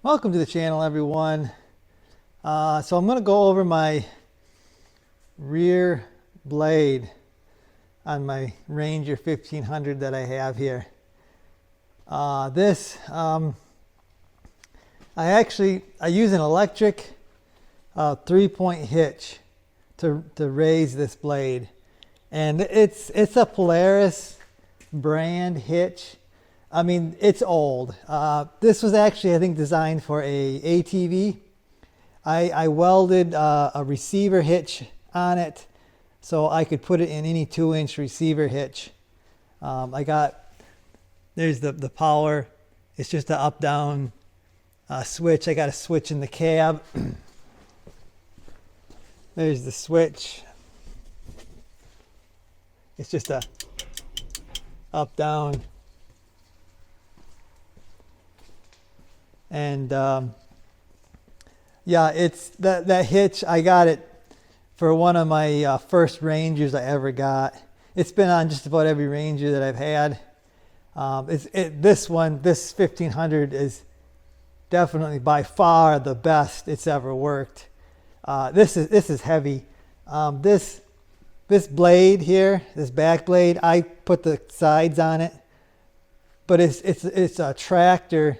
Welcome to the channel, everyone. So I'm going to go over my rear blade on my Ranger 1500 that I have here. I use an electric 3-point hitch to raise this blade, and it's a Polaris brand hitch. I mean, it's old. This was actually, I think, designed for a ATV. I welded a receiver hitch on it so I could put it in any 2-inch receiver hitch. There's the power. It's just an up-down switch. I got a switch in the cab. There's the switch. It's just a up-down. And yeah, it's that hitch. I got it for one of my first Rangers I ever got. It's been on just about every Ranger that I've had. This 1500 is definitely by far the best it's ever worked. This is heavy. This blade here, this back blade, I put the sides on it, but it's a tractor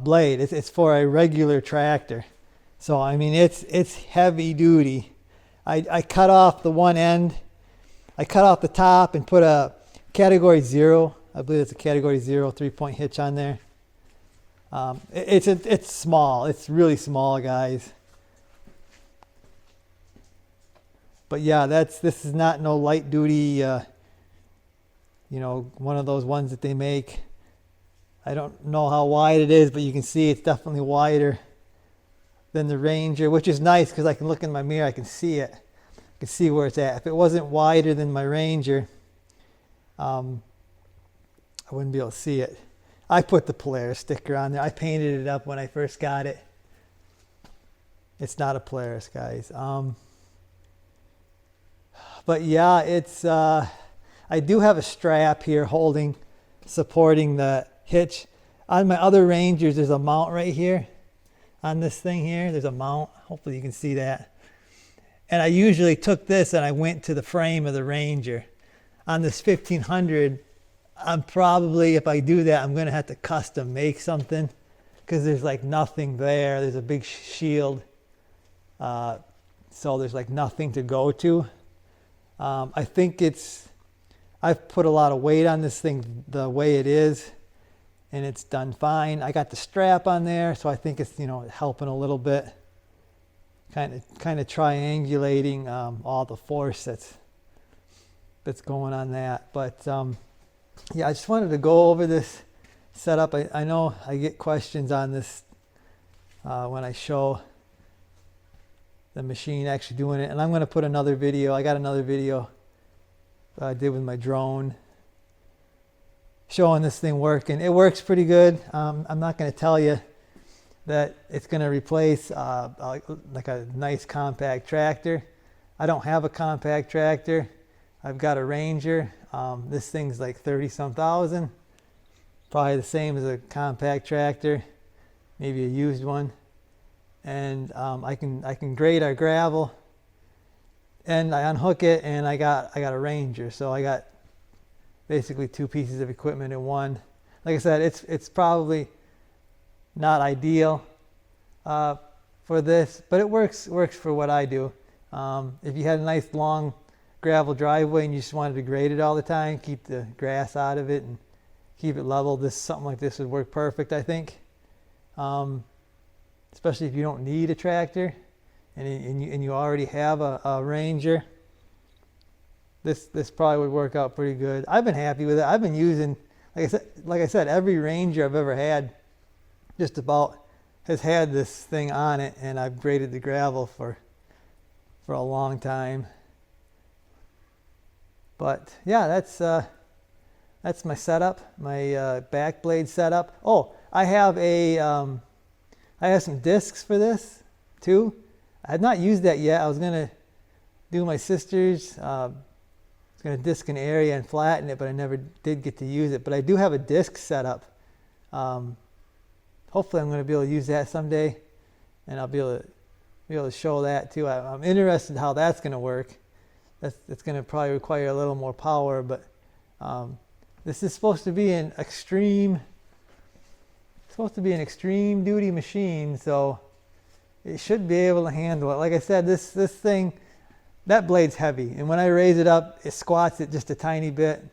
blade. It's for a regular tractor, so I mean it's heavy duty. I cut off the one end. I cut off the top and put a category 0. I believe it's a category 0 3-point hitch on there. It's small. It's really small, guys. But yeah, this is not no light duty. One of those ones that they make. I don't know how wide it is, but you can see it's definitely wider than the Ranger, which is nice because I can look in my mirror, I can see it. I can see where it's at. If it wasn't wider than my Ranger, I wouldn't be able to see it. I put the Polaris sticker on there. I painted it up when I first got it. It's not a Polaris, guys. But yeah, I do have a strap here supporting the hitch. On my other Rangers, there's a mount right here. On this thing here, there's a mount. Hopefully you can see that. And I usually took this and I went to the frame of the Ranger. On this 1500, I'm probably, if I do that, I'm going to have to custom make something because there's like nothing there. There's a big shield. So there's like nothing to go to. I think I've put a lot of weight on this thing the way it is, and it's done fine. I got the strap on there, so I think it's helping a little bit, kind of triangulating all the force that's going on that. But yeah, I just wanted to go over this setup. I know I get questions on this when I show the machine actually doing it, and I'm going to put another video. I got another video I did with my drone showing this thing working. It works pretty good. I'm not going to tell you that it's going to replace like a nice compact tractor. I don't have a compact tractor. I've got a Ranger. This thing's like 30-some thousand, probably the same as a compact tractor, maybe a used one. And I can grade our gravel, and I unhook it, and I got a Ranger. So I got basically 2 pieces of equipment in one. Like I said, it's probably not ideal for this, but it works for what I do. If you had a nice long gravel driveway and you just wanted to grade it all the time, keep the grass out of it and keep it level, something like this would work perfect, I think. Especially if you don't need a tractor and you already have a Ranger. This probably would work out pretty good. I've been happy with it. I've been using, like I said, every Ranger I've ever had just about has had this thing on it, and I've graded the gravel for a long time. But yeah, that's my setup, my back blade setup. Oh, I have some discs for this too. I had not used that yet. I was gonna do my sister's. I was going to disc an area and flatten it, but I never did get to use it. But I do have a disc set up. hopefully I'm going to be able to use that someday, and I'll be able to show that too. I'm interested how that's going to work. It's going to probably require a little more power, but this is supposed to be an extreme duty machine, so it should be able to handle it. Like I said, this thing, that blade's heavy, and when I raise it up, it squats it just a tiny bit.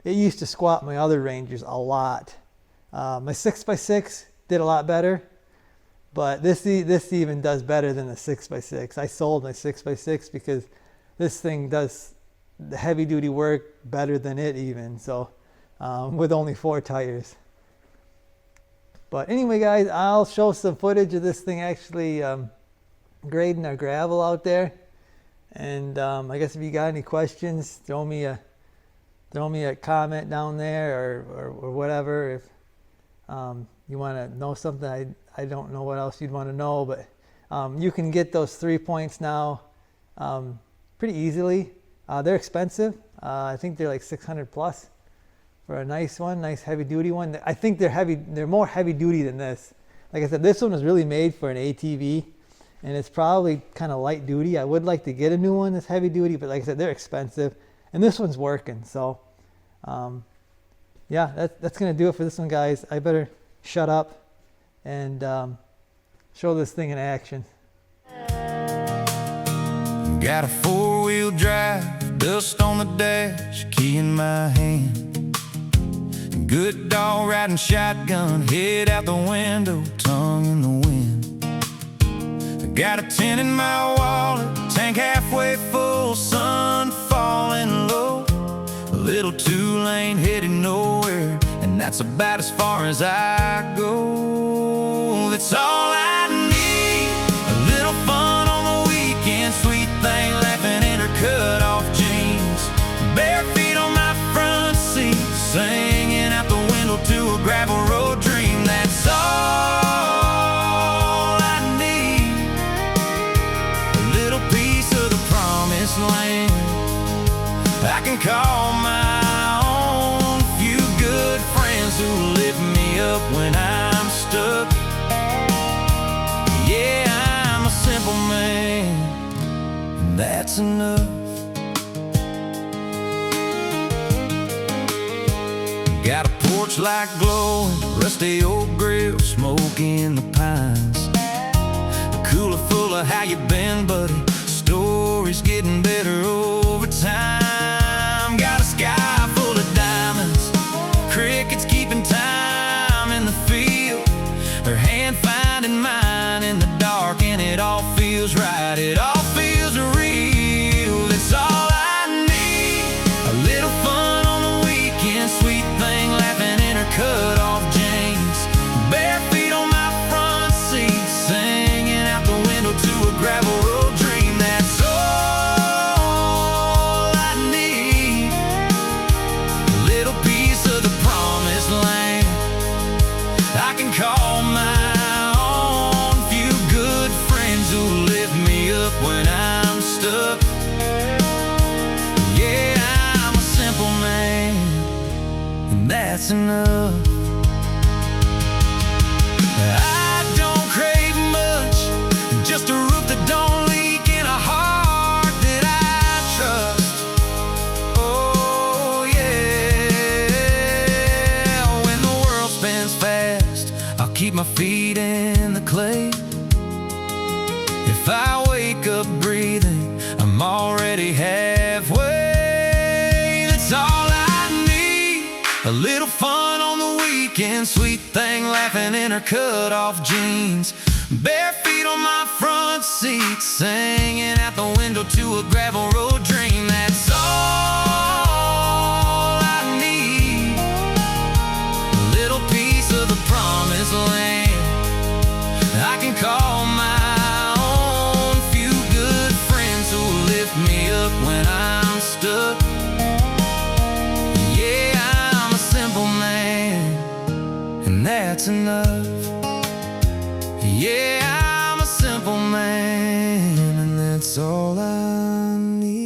It used to squat my other Rangers a lot. My 6x6 did a lot better, but this even does better than the 6x6. I sold my 6x6 because this thing does the heavy duty work better than it even, so with only 4 tires. But anyway, guys, I'll show some footage of this thing actually grading our gravel out there. And I guess if you got any questions, throw me a comment down there, or whatever. If you want to know something, I don't know what else you'd want to know, but you can get those 3 points now pretty easily. They're expensive. I think they're like 600 plus for a nice one, nice heavy duty one. I think they're more heavy duty than this. Like I said, this one was really made for an ATV, and it's probably kind of light duty. I would like to get a new one that's heavy duty, but like I said, they're expensive, and this one's working. So yeah, that's gonna do it for this one, guys. I better shut up and show this thing in action. Got a 4-wheel drive, dust on the dash, key in my hand. Good dog riding shotgun, head out the window, tongue in the wind. I got a 10 in my wallet, tank halfway full, sun falling low. A little 2-lane heading nowhere, and that's about as far as I go. That's all I need, a little fun on the weekend, sweet thing laughing in her cut-off jeans, bare feet on my front seat, singing out the window to a gravel road dream. That's all I need, a little piece of the promised land I can call my own, few good friends who lift me up when I'm stuck. Yeah, I'm a simple man, and that's enough. Got a porch light glowing, rusty old grill, smoking the pines. A cooler full of how you been, buddy, stories getting better over time. Got a sky full of diamonds, crickets keeping time in the field, her hand finding mine in the dark, and it all feels right, it all feels real. That's all I need, a little fun on the weekend, sweet thing laughing in her cut-off jeans, bare feet on my front seat, singing out the window to a gravel road dream. That's all I need, a little piece of the promised land I can call my own, few good friends who lift me up when I'm stuck. Yeah, I'm a simple man, and that's enough. I don't crave much, just a roof that don't leak and a heart that I trust. Oh yeah, when the world spins fast, I'll keep my feet in the clay. If I wake up breathing, I'm already halfway. That's all I need, a little fun on the weekend, sweet thing laughing in her cut-off jeans, bare feet on my front seat, singing out the window to a gravel road dream. That's all I need, a little piece of the promised land I can call my own, few good friends who lift me up when I'm stuck. Yeah, I'm a simple man, and that's enough. Yeah, I'm a simple man, and that's all I need.